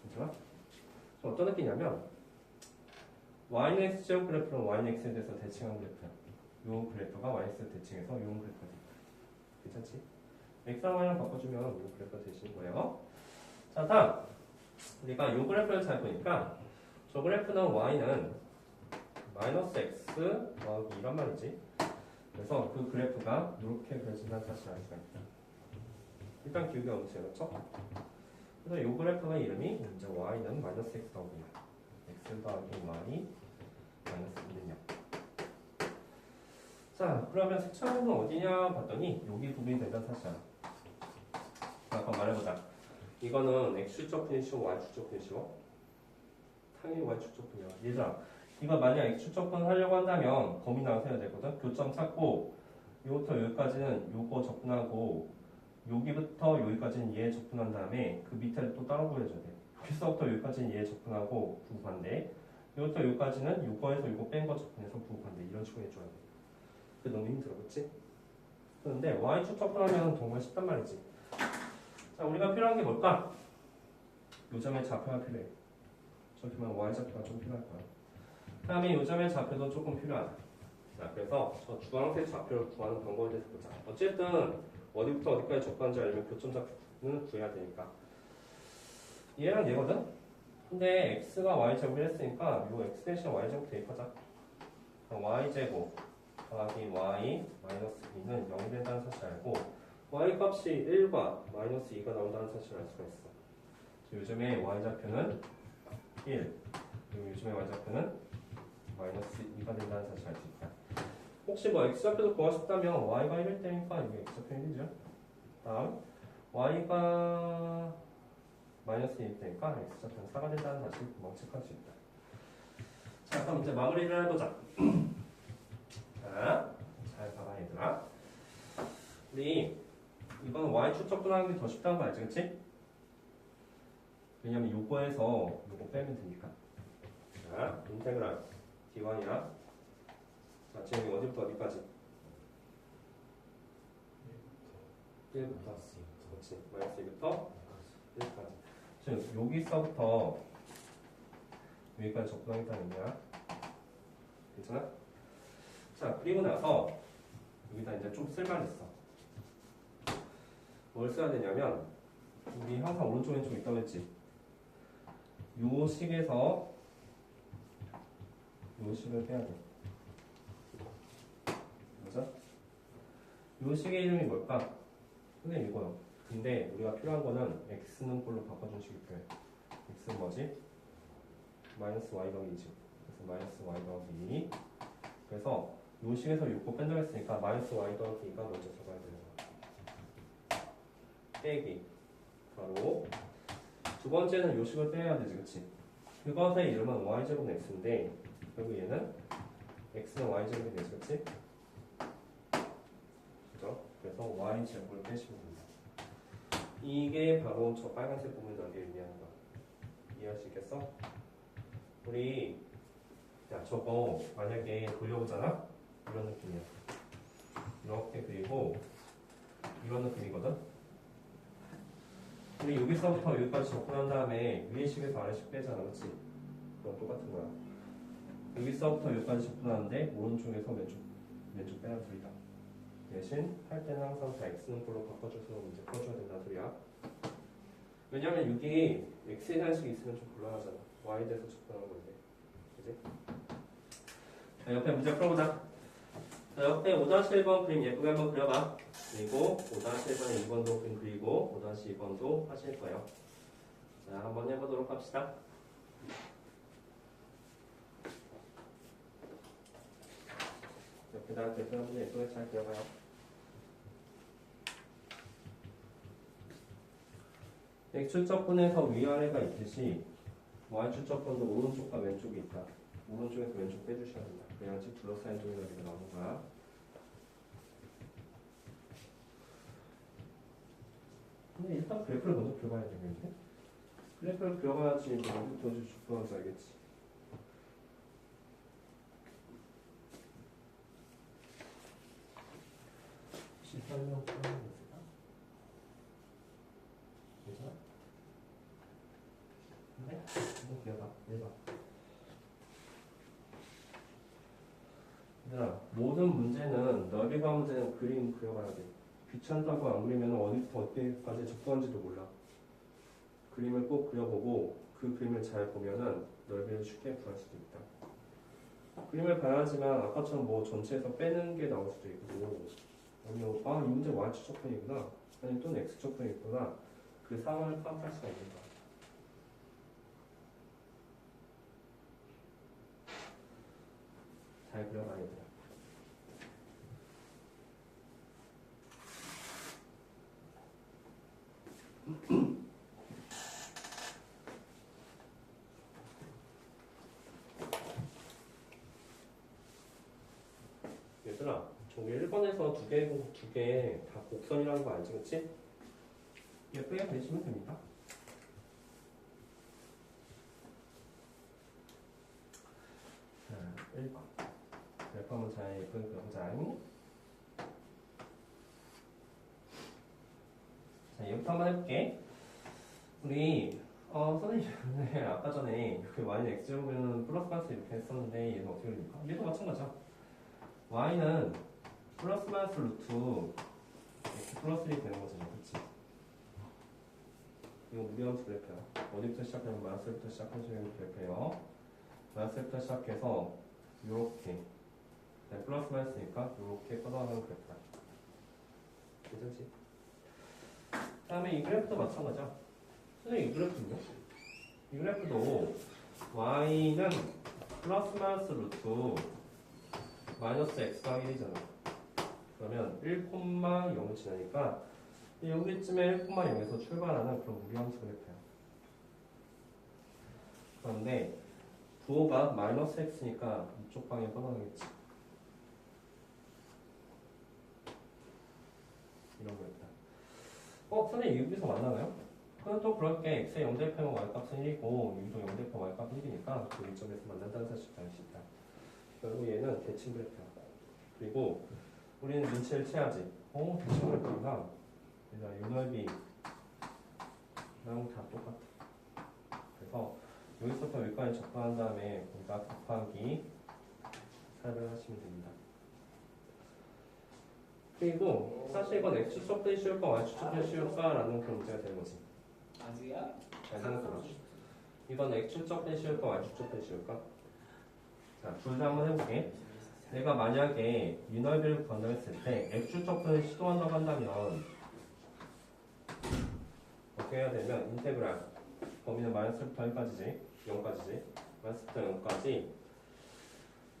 괜찮아? 어떤 느낌이냐면 y는 x제곱 그래프는 y는 x에 대해서 대칭한 그래프야. 요 그래프가 yx에 대칭해서 요 그래프가 됩니다. 괜찮지? x랑 y랑 바꿔주면 요 그래프가 되시는 거예요. 자, 다음 우리가 요 그래프를 잘 보니까 저 그래프는 y는 마이너스 x 더하기 2란 말이지. 그래서 그 그래프가 이렇게 그려진다는 사실을 알 수가 있다. 일단 기울기 없으세요, 그렇죠? 그래서 요 그래프의 이름이 이제 y는 마이너스 x 더하기 2, x 더하기 y 마이너스 2는 0. 자, 그러면 색채는 어디냐 봤더니 여기 부분이 된다는 사실이야. 아까 말해보자. 이거는 x축적 분이 쉬워, y축적 분이 쉬워? 당연히 y축적 분이야. 얘들아, 이거 만약 x축적 분 하려고 한다면 범위 나눠야 되거든. 교점 찾고 요부터 여기까지는 요거 접근하고 여기부터 여기까지는 얘 접근한 다음에 그 밑에를 또 따로 보여줘야 돼. 여기서부터 여기까지는 얘 접근하고 부반대. 여기부터 여기까지는 요거에서 요거 뺀 거 접근해서 부반대. 이런 식으로 해줘야 돼. 그게 너무 힘들어, 그치? 그런데 y축 접근하면 정말 쉽단 말이지. 자, 우리가 필요한 게 뭘까? 요점의 좌표가 필요해. 저기만 y좌표가 좀 필요할 거야. 그 다음에 요점의 좌표도 조금 필요하다. 자, 그래서 저 주황색 좌표를 구하는 방법에 대해서 보자. 어쨌든 어디부터 어디까지 접근하는지 알면 교점 좌표는 구해야 되니까. 얘랑 얘거든? 근데 x가 y제곱을 했으니까 요 x 대신 y제곱 대입하자. y제곱 더하기 y 마이너스 2는 0이 된다는 사실 알고 y 값이 1과 마이너스 2가 나온다는 사실을 알 수가 있어. 요즘에 y좌표는 1, 그리고 요즘에 y좌표는 마이너스 2가 된다는 사실을 알 수 있다. 혹시 뭐 x좌표도 구하고 싶다면 y가 1일 때니까 이게 x좌표 1이죠. 다음 y가 마이너스 1일 때니까 x좌표는 4가 된다는 사실을 금방 체크할 수 있다. 자, 그럼 이제 마무리를 해보자. 자, 잘 봐봐 얘들아. 우리 이건 y축 접근하는 게 더 쉽다는 거 알지, 그치? 왜냐면 요거에서 요거 빼면 되니까. 자, 인테그랄 d1이야. 자, 지금 어디부터 어디까지? 1부터 그렇지. 마이너스 2부터 1까지. 즉 여기서부터 여기까지 접근하겠다는 의미야. 괜찮아? 자, 그리고 나서 여기다 이제 좀 쓸 말 있어. 뭘 써야 되냐면 우리 항상 오른쪽 왼쪽 있다고 했지. 요 식에서 요 식을 빼야 돼. 맞아? 요 식의 이름이 뭘까? 근데 이거요. 근데 우리가 필요한 거는 x는 꼴로 바꿔준 식이 필요해. x는 뭐지? 마이너스 y 더하기 2지. 그래서 마이너스 y 더하기 2. 그래서 요 식에서 요거 뺀다고 했으니까 마이너스 y 더하기 2가 먼저 들어가야 되는 거야. 빼기. 바로 두 번째는 요 식을 빼야 되지, 그치? 그것의 이름은 y제곱 x인데 그리고 얘는 x는 y제곱이 되지, 그치? 그죠? 그래서 y제곱을 빼시면 됩니다. 이게 바로 저 빨간색 부분 넓이를 의미하는 거야. 이해할 수 있겠어? 우리 야 저거 만약에 돌려보잖아? 이런 느낌이야. 이렇게 그리고 이런 느낌이거든? 우리 여기서부터 여기까지 접근한 다음에 위에 식에서 아래 식 빼잖아, 그치? 그럼 똑같은 거야. 여기서부터 여기까지 접근하는데 오른쪽에서 왼쪽 빼는 소리다. 대신 할 때는 항상 다 x는 꼴로 바꿔줘서 문제 풀어줘야 된다는 소리야. 왜냐면 여기 x에 대한 식이 있으면 좀 곤란하잖아. y에 대해서 접근하는 건데. 그지? 자, 옆에 문제 풀어보자. 자, 옆에 5-1번 그림 예쁘게 한번 그려봐. 그리고 5-1번에 2번도 그림 그리고 5-2번도 하실 거예요. 자, 한번 해보도록 합시다. 옆에다가 그래프 한번 예쁘게 잘 그려봐요. X축적분에서 위아래가 있듯이 Y축적분도 오른쪽과 왼쪽이 있다. 오른쪽에서 왼쪽 빼주셔야 된다. 그래야지 둘러싸인 쪽이 넓이가 나오는 거야. 근데 일단 그래프를 먼저 그려봐야 되겠는데? 그래프를 그려봐야지 어디부터 죽어나지 알겠지. 설명 좀 해주세요. 괜찮아? 네? 한번 그려봐. 해봐. 얘들아, 모든 문제는 넓이가 문제는 그림 그려봐야 돼. 귀찮다고 안 그리면 어디부터 어디까지 적도한지도 몰라. 그림을 꼭 그려보고 그 그림을 잘 보면은 넓이를 쉽게 구할 수도 있다. 그림을 봐야지만 아까처럼 뭐 전체에서 빼는 게 나올 수도 있고, 아니면 이 문제 Y축적분이구나, 아니면 또는 X축적분이구나, 그 상황을 파악할 수가 있는 거야. 잘 그려봐야 돼. 얘들아, 저기 1번에서 두 개 다 곡선이라는 거 알지, 그치? 예쁘게 그리시면 됩니다. 자, 1번. 그래프 한번 잘 예쁘게 그려보자. 자, 이것부터 한번 해볼게. 우리, 선생님, 네, 아까 전에 여기 y는 x제곱이면 플러스 마이너스 이렇게 했었는데 얘는 어떻게 됩니까? 얘도 마찬가지야. y는 플러스 마이너스 루트 x 플러스 1이 되는 거잖아, 그치? 이거 무리함수 그래프야. 어디부터 시작하면 마이너스부터 시작해주는 그래프예요. 마이너스부터 시작해서 요렇게, 네, 플러스 마이너스니까 요렇게 뻗어가는 그래프다. 괜찮지? 다음에 이 그래프도 마찬가지야. 선생님, 이 그래프는요? 이 그래프도 y는 플러스 마이너스 루트 마이너스 x가 1이잖아. 그러면 1,0을 지나니까 여기쯤에 1,0에서 출발하는 그런 무리함수 그래프야. 그런데 부호가 마이너스 x니까 이쪽 방향 뻗어가겠지. 이런 거였다. 선생님 여기서 만나나요? 그럼 또 그럴게. x의 0대표면 y값은 1이고 여기도 0대표 y값은 1이니까 그 위점에서 만난다는 사실을 알 수 있다. 결국 얘는 대칭 그래프야. 그리고 우리는 눈치를 채야지. 대칭 그래프구나. 요 넓이랑 다 똑같아. 그래서 여기서부터 여기까지 접근한 다음에 우리가 곱하기 살펴하시면 됩니다. 그리고 사실 이건 X축적분이 쉬울까 Y축적분이 쉬울까라는 그런 문제가 되는 거지. 아직이야? 잘 생각해봐. 이건 X축적분이 쉬울까 Y축적분이 쉬울까? 자, 둘 다 한번 해볼게. 내가 만약에 이 넓이를 건너했을 때 X축적분을 시도한다고 한다면 어떻게 해야 되면 인테그랄 범위는 마이너스부터 1까지지 0까지지 마이너스부터 0까지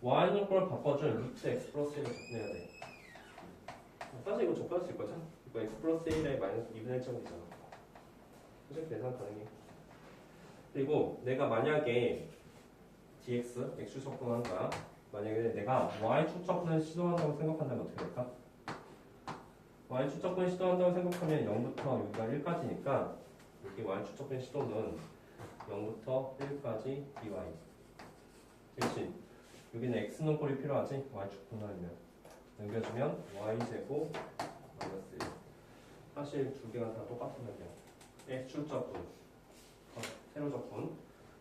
y는 걸 바꿔준 루트 x 플러스 1을 접근해야 돼. 사실 이거 접근할 수 있거든. 이거 x 플러스 1에 마이너스 2분의 1점이잖아. 사실 계산 가능해. 그리고 내가 만약에 dx x 접근한 거야. 만약에 내가 y 축적분을 시도한다고 생각한다면 어떻게 될까? y 축적분 시도한다고 생각하면 0부터 여기가 1까지니까 여기 y 축적분 시도는 0부터 1까지 dy. 대신 여기는 x는 꼴이 필요하지. y 축분을 하면 넘겨주면 y제곱 마이너스 1. 사실 두 개가 다 똑같은 말이야. x 축적분 세로 적분,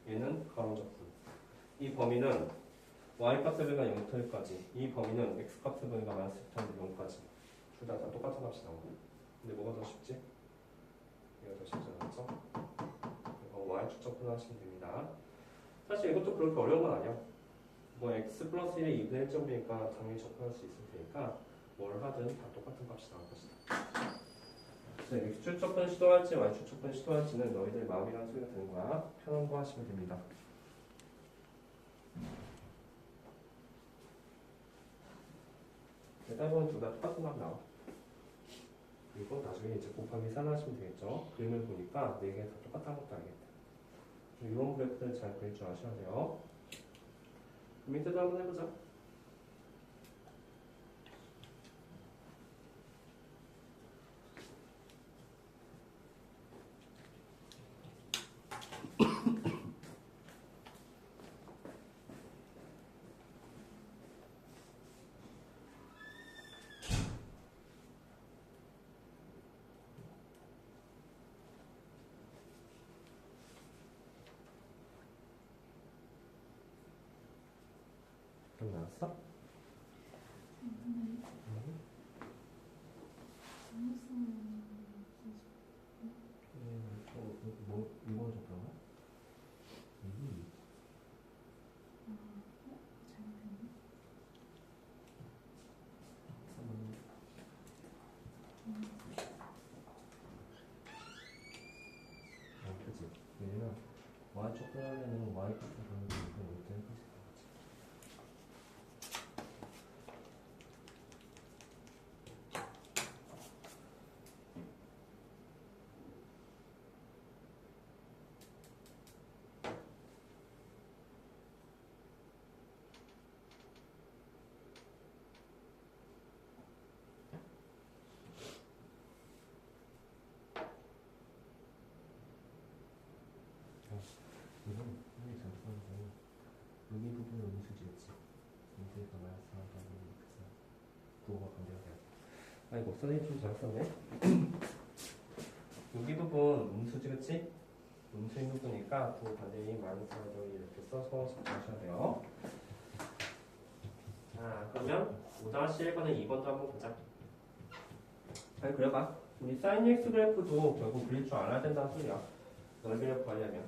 얘는 가로 적분. 이 범위는 y 값의 변가 0부터 1까지. 이 범위는 x 값의 변가 마이너스부터 0까지. 둘 다 똑같은 값이 나오고. 근데 뭐가 더 쉽지? 얘가 더 쉽지 않았죠? 이거 y 축적분 하시면 됩니다. 사실 이것도 그렇게 어려운 건 아니야. 뭐 x 플러스 1의 2분의 1제곱이니까 당연히 접근할 수 있을 테니까 뭘 하든 다 똑같은 값이 나올 것이다. 그래서 x축 접근 시도할지 y축 접근 시도할지는 너희들 마음이라는 소리가 드는 거야. 편한 거 하시면 됩니다. 대답은 둘 다 똑같은 값 나와. 그리고 나중에 이제 곱하기 3 하시면 되겠죠. 그림을 보니까 4개 다 똑같다는 것도 알겠다. 이런 그래프들 잘 그릴 줄 아셔야 돼요. 그 밑에도 한번 해보자. 그럼 나왔어? 뭐 이거 적다가? 그치. 왜냐면 y축 하려면 y값을 보는 게 이렇게 할 거지. 이건 굉장히 잘 썼는데 여기 부분은 음수지겠지. 음수에서 마이너스 하다 보니 부호가 반대가 돼요. 아이고 선생님 좀 잘 썼네. 여기 부분 음수지겠지? 음수인 부분이니까 부호 반대인 마이너스 하다 이렇게 써서 적용하셔야 돼요. 자 그러면 5-1번에 2번도 한번 보자. 잘 그려봐. 우리 sin x 그래프도 결국 그릴 줄 알아야 된다는 소리야. 널 그래프 하려면.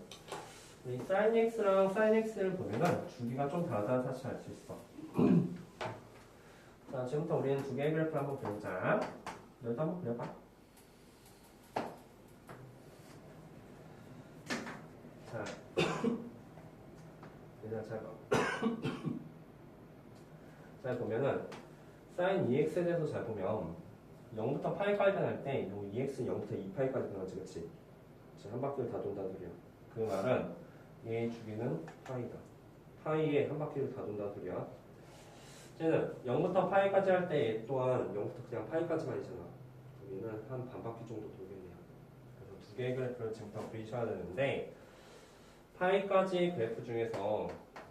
이 sin x랑 sin x를 보면은 주기가 좀 다르다는 사실을 알 수 있어. 자, 지금부터 우리는 두 개의 그래프를 한번 그려보자. 너희도 한번 그려봐. 자, 얘들아 잘 봐. 잘 보면은 sin 2x에 대해서 잘 보면 0부터 파이까지 할 때 이 2x는 0부터 2파이까지 변하지, 그치? 한 바퀴를 다 돈다는 소리야. 그 말은 얘의 주기는 파이다. 파이에 한 바퀴를 다 돈다는 소리야. 쟤는 0부터 파이까지 할 때 얘 또한 0부터 그냥 파이까지만이잖아. 여기는 한 반 바퀴 정도 돌겠네요. 그래서 두 개의 그래프를 지금부터 그리셔야 되는데 파이까지 그래프 중에서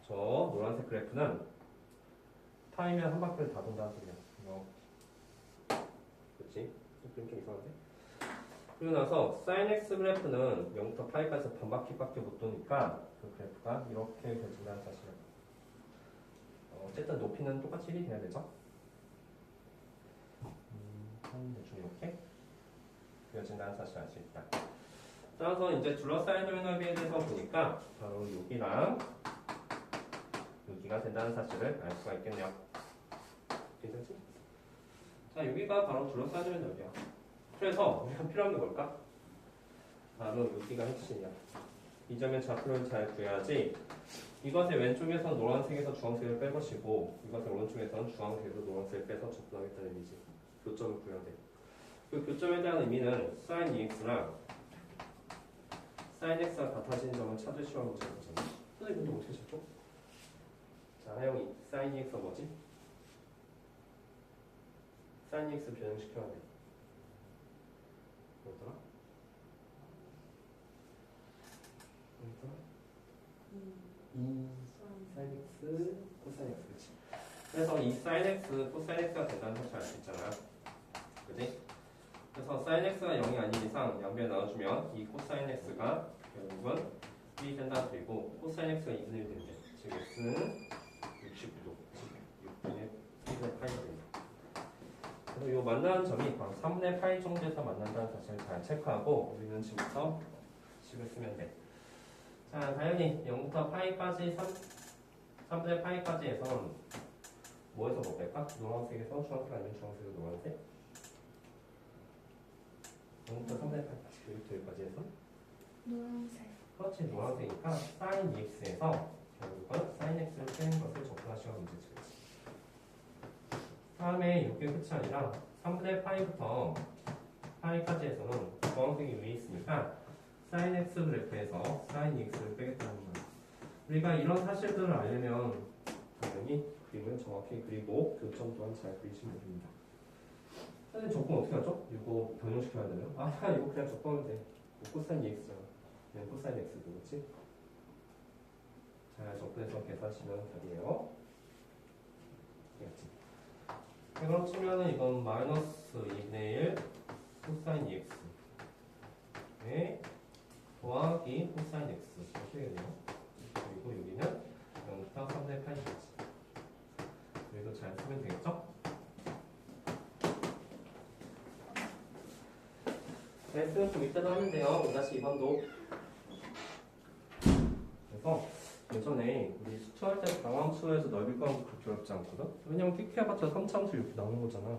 저 노란색 그래프는 파이면 한 바퀴를 다 돈다는 소리야. 그렇지? 그림 좀 이상한데? 그리고 나서 sin x 그래프는 0부터 파이까지 반 바퀴밖에 못 도니까 그 그래프가 이렇게 그려진다는 사실을. 어쨌든 높이는 똑같이 1이 돼야 되죠? 대충 이렇게 그려진다는 사실을 알 수 있다. 따라서 이제 둘러싸인 넓이에 대해서 보니까 바로 여기랑 여기가 된다는 사실을 알 수가 있겠네요. 괜찮지? 자, 여기가 바로 둘러싸인 넓이야. 그래서 우리가 필요한 게 뭘까? 바로 여기가 핵심이야. 이 점의 좌표를 잘 구해야지 이것의 왼쪽에서 노란색에서 주황색을 뺄 것이고 이것의 오른쪽에서는 주황색에서 노란색을 빼서 접근하겠다는 의미지. 교점을 구해야 돼. 그 교점에 대한 의미는 sin 2x랑 sin x가 같아지는 점을 찾으시라고 제가 거잖아. 선생님 근데 어떻게 찾죠? 자, 하영이 sin 2x가 뭐지? sin 2x 변형시켜야 돼. 뭐더라? 뭐더라? sin x, cos x, 그치? 그래서 이 sin x, cos x가 된다는 사실 알 수 있잖아. 그지? 그래서 sin x가 0이 아닌 이상 양변 나눠주면 이 cos x가 결국은 1이 된다는 소리고 cos x가 2분의 1 된대. 즉 x는 69도, 6분의 1분의 파이가 된다. 그래서 이 만나는 점이 바로 3분의 파이 정도에서 만난다는 사실을 잘 체크하고 우리는 지금부터 식을 쓰면 돼. 자, 당연히 0부터 파이까지 3분의 파이까지 해서 뭐에서 뭐 뺄까? 노란색에서 주황색 아니면 주황색에서 노란색? 0부터 3분의 파이까지 여기부터 여기까지 해서 노란색. 그렇지 노란색이니까 sin EX에서 결국은 sin X를 빼는 것을 접근하시면 문제지. 다음에 이게 끝이 아니라 3분의 파이부터 파이까지 해서는 주황색이 위에 있으니까 sin X 그래프에서 sin EX를 빼겠다는 거예요. 우리가 이런 사실들을 알려면 당연히 그림을 정확히 그리고 교점 또한 잘 그리시면 됩니다. 선생님 적분 어떻게 하죠? 이거 변형시켜야 되나요? 아 이거 그냥 적분하면 돼. 코사인 EX잖아. 그냥 코사인 X도 그렇지? 잘 접근해서 계산하시면 답이에요. 알겠지? 이걸 치면은 이건 마이너스 2분의 1 코사인 EX 네 더하기 코사인 X 이렇게 되겠네요. 그리고 여기는 0부터 3분의 8이겠지. 여기도 잘 쓰면 되겠죠? S는 좀 이따도 하는데요. 5-2번도. 그래서 예전에 우리 수초할 때 방황수에서 넓이 구하는 거 그렇게 어렵지 않거든? 왜냐면 퀴퀴해봤자 3차함수 이렇게 나오는 거잖아.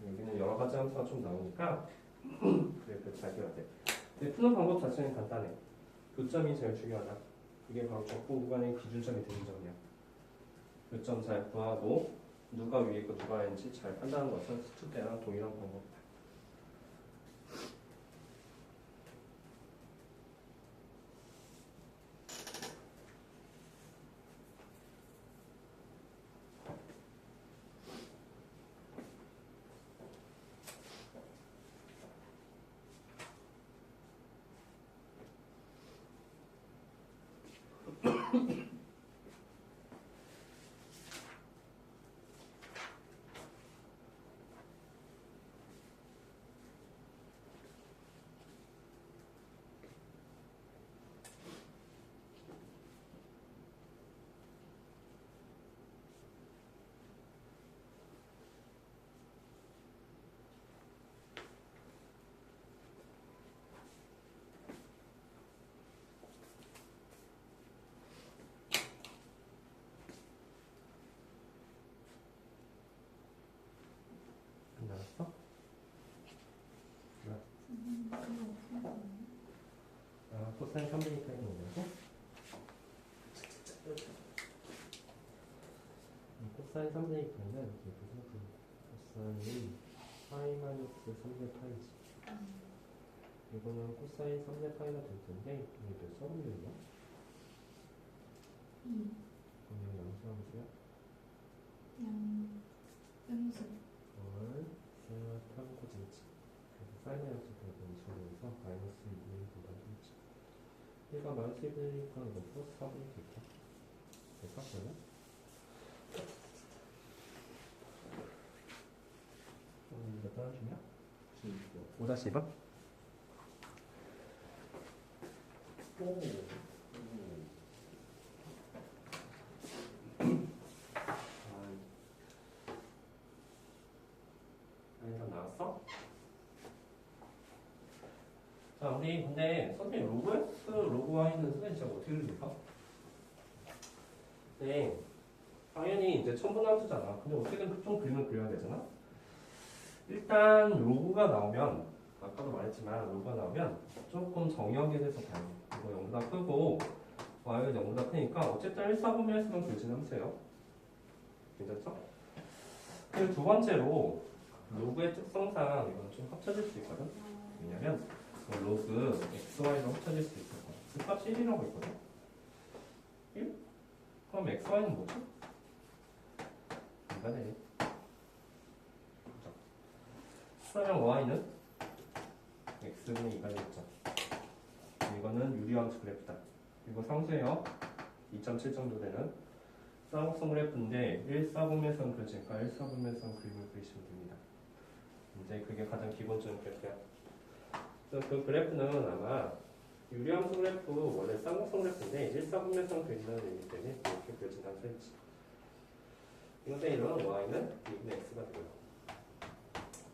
여기는 여러 가지 함수가 좀 나오니까 그래 잘 기억해야 돼. 근데 푸는 방법 자체는 간단해. 교점이 제일 중요하다. 이게 바로 적분 구간의 기준점이 되는 점이야. 교점 잘 구하고 누가 위에 있고 누가 아래인지 잘 판단하는 것은 수투 때랑 동일한 방법이다. 나왔어? 아, 코사인 3분의 1이 뭐냐고? 코사인 3분의 1은 이렇게 코사인 파이 마이너스 3분의 파이지. 이거는 코사인 3분의 파이가 될 텐데 이게 몇 사분면이야? 그냥 양수함수야? 음수. 뭘 탐고진지. 그래서 사인의 양수가 음수에서 마이너스 2분의 1이 나오겠지. 얘가 마이너스 2분의 1이니까 이거 플러스 4분의 1 될까? 될까? 그러면? 몇 단 중이야? 5-2번? 오. 이거 나왔어? 자, 우리 근데 선생님 로그 X, 로그 Y는 선생님 제가 어떻게 그립니까? 네, 당연히 이제 첨분함수잖아. 근데 어떻게든 좀 그림을 그려야 되잖아. 일단 로그가 나오면 아까도 말했지만 로그가 나오면 조금 정의하게 돼서 봐요. 이거 0보다 크고 Y가 0보다 크니까 어쨌든 1, 4분면에서는 교진 함수예요. 괜찮죠? 그리고 두 번째로 로그의 특성상 이건 좀 합쳐질 수 있거든. 왜냐면 로그 XY로 합쳐질 수 있어서 값이 1이라고 있거든. 1? 그럼 XY는 뭐지? 인간의 수량 Y는 X분의 2가 되겠죠. 이거는 유리함수 그래프다. 이거 상수예요. 2.7 정도 되는 쌍곡선 그래프인데 1, 4분면선 그려지니까 1, 4분면선 그림을 그리시면 됩니다. 이제 그게 가장 기본적인 그래프야. 그래서 그 그래프는 아마 유리함수 그래프 원래 쌍곡선 그래프인데 1, 4분면선 그린다는 의미 때문에 이렇게 그려진다는 소리지. 이것의 이름은 Y는 2분의 X가 되고요.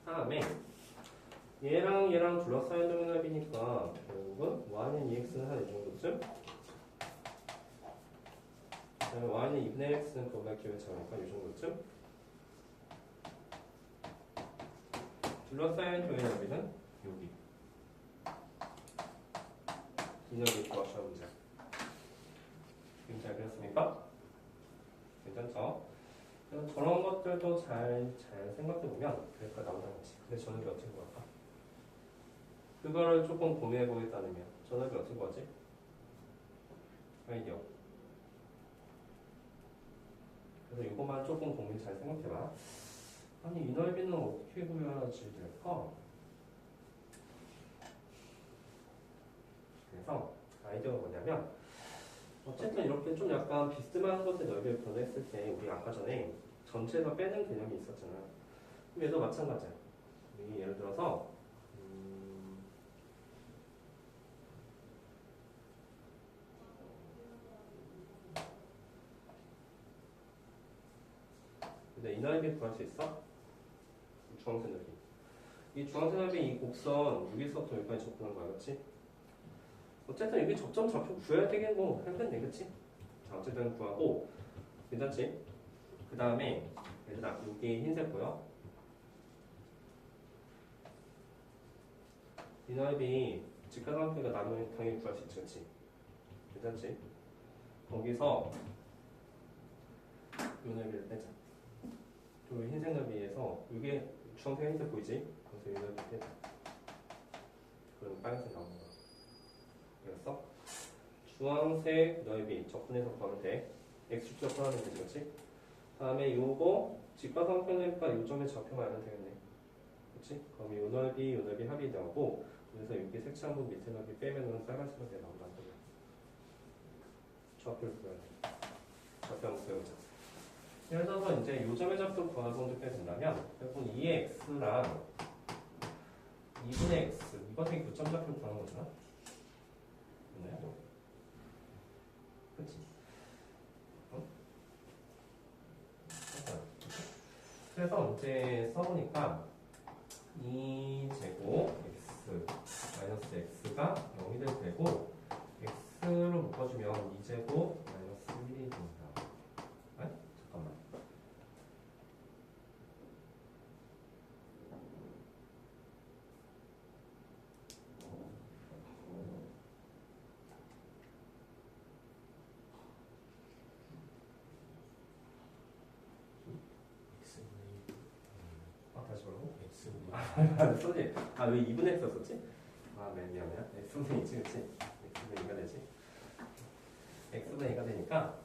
다음에 얘랑 얘랑 둘러싸인 동인합이니까 결국은 Y는 2X는 한 이 정도쯤 그다음에 y는 2분의 x는 그거보다 기울기 작으니까 이 정도쯤. 둘러싸인 교의 넓이는 여기. 이 넓이 구하시는 문제. 지금 잘 그렸습니까? 괜찮죠? 그래서 저런 것들도 잘 생각해보면 그래프가 나온다는 거지. 근데 저는 어떻게 구할까? 그거를 조금 고민해 보겠다는 의미야. 저는 어떻게 구하지? 아이디어. 그래서 이것만 조금 고민 잘 생각해봐. 아니 이 넓이는 어떻게 구해야지 될까? 그래서 아이디어가 뭐냐면 어쨌든 이렇게 좀 약간 비스듬한 것의 넓이를 변했을 때 우리 아까 전에 전체에서 빼는 개념이 있었잖아. 그럼 얘도 마찬가지야. 우리 예를 들어서 근데 이 넓이 구할 수 있어? 주황색 넓이. 이 주황색 넓이 이 곡선 여기서부터 여기까지 접근한 거야, 그렇지? 어쨌든 여기 접점 좌표 구해야 되겠고 했겠네, 그렇지? 자, 어쨌든 구하고 괜찮지? 그 다음에 얘들아 여기 흰색 보여? 이 넓이 직각삼각형이가 나누면 당연히 구할 수 있지, 그렇지? 괜찮지? 거기서 이 넓이를 빼자. 또 흰색 넓이에서 이게 주황색 흰색 보이지? 그래서 이 넓이 빼자. 그럼 빨간색 나오는 거야. 알겠어? 주황색 넓이 접근해서 구하면 돼. x축 접근하면 되지, 그렇지? 다음에 요거 직각삼각형이니까 요 점에 좌표만 알면 되겠네. 그렇지? 그럼 요 넓이 합이 나오고 그래서 여기 색채 분 밑에 넓이 빼면은 빨간색 넓이 나온다는 거야. 좌표를 구해야 돼. 좌표 한번 구해보자. 예를 들어서 이제 요 점의 좌표 구하는 정도까지 된다면 결국은 2x랑 2분의 x 이거 되게 교점 좌표 구하는 거잖아. 네. 그치? 어? 그래서 이제 써보니까 2제곱 x 마이너스 x가 0이 될 테고 x로 묶어주면 2제곱 마이너스 1이 됩니다. 네? 잠깐만. 다시 보라고? 썼지? 왜 2분의 x 썼지? 미안해. x분의 2지, 그치? x분의 2가 되지? x분의 2가 되니까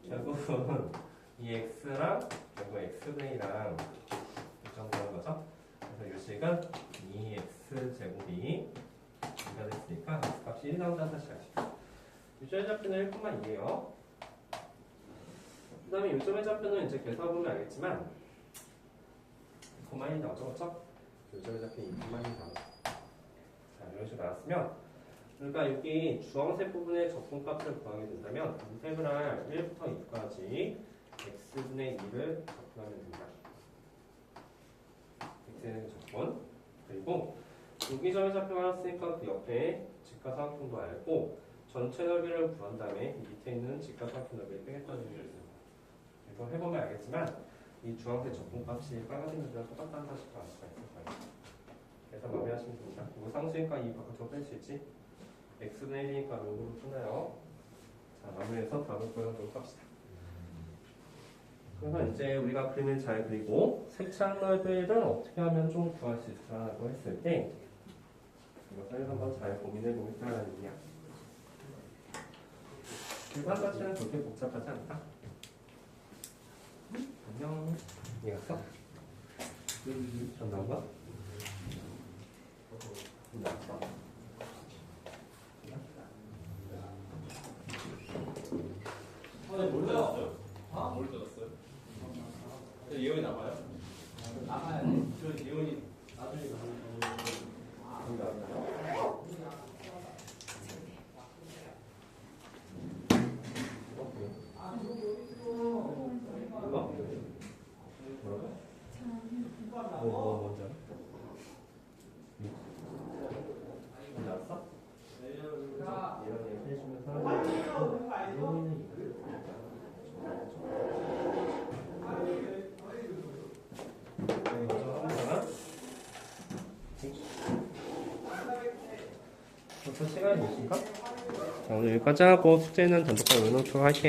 결국은 이 x랑 결국 x분의 2랑 정도하는 거죠? 그래서 요식은 2x 제곱이 2가 됐으니까 x 값이 1 나온다는 사실 아시죠? 요점의 좌표는 1,2예요. 그 다음에 요점의 좌표는 이제 계산해보면 알겠지만 고만이 나오죠, 그렇죠? 요점의 좌표 2,2 나오죠. 자, 이런 식으로 나왔으면 그러니까 여기 주황색 부분의 적분값을 구하게 된다면 인테그랄 1부터 2까지 x분의 2를 적분하면 된다. x의 적분. 그리고 여기 점의 좌표가 나왔으니까 그 옆에 직각삼각형도 알고 전체 넓이를 구한 다음에 밑에 있는 직각삼각형 넓이를 빼겠다는 얘기를 했어요. 그래서 해보면 알겠지만 이 주황색 적분값이 빨간색 넓이랑 똑같다는 사실을 알 수가 있을 거예요. 그래서 마무리하시면 됩니다. 이거 상수니까 이 바깥으로 뺄 수 있지? x분의 1이니까 로그로 푸나요? 자, 마무리해서 답을 보여보도록 합시다. 그래서 이제 우리가 그림을 잘 그리고 색창 넓이를 어떻게 하면 좀 구할 수 있을까라고 했을 때 이것을 한번 잘 고민해 보겠다는 얘기야. 계산 자체는 그렇게 복잡하지 않다. 안녕. 이해갔어? 전 나온 거야? 나왔어? 뭘 뜯었어요? 뭘 뜯었어요? 예원이 나와요? 나가야 돼. 저 예원이 나중에 뭔지 알아? 나왔어? 이런 얘기 해주면 사람들이 이거는 벌써 시간이 몇 시인가? 자, 오늘 여기까지 하고 숙제는 단독으로 해놓도록 할게요.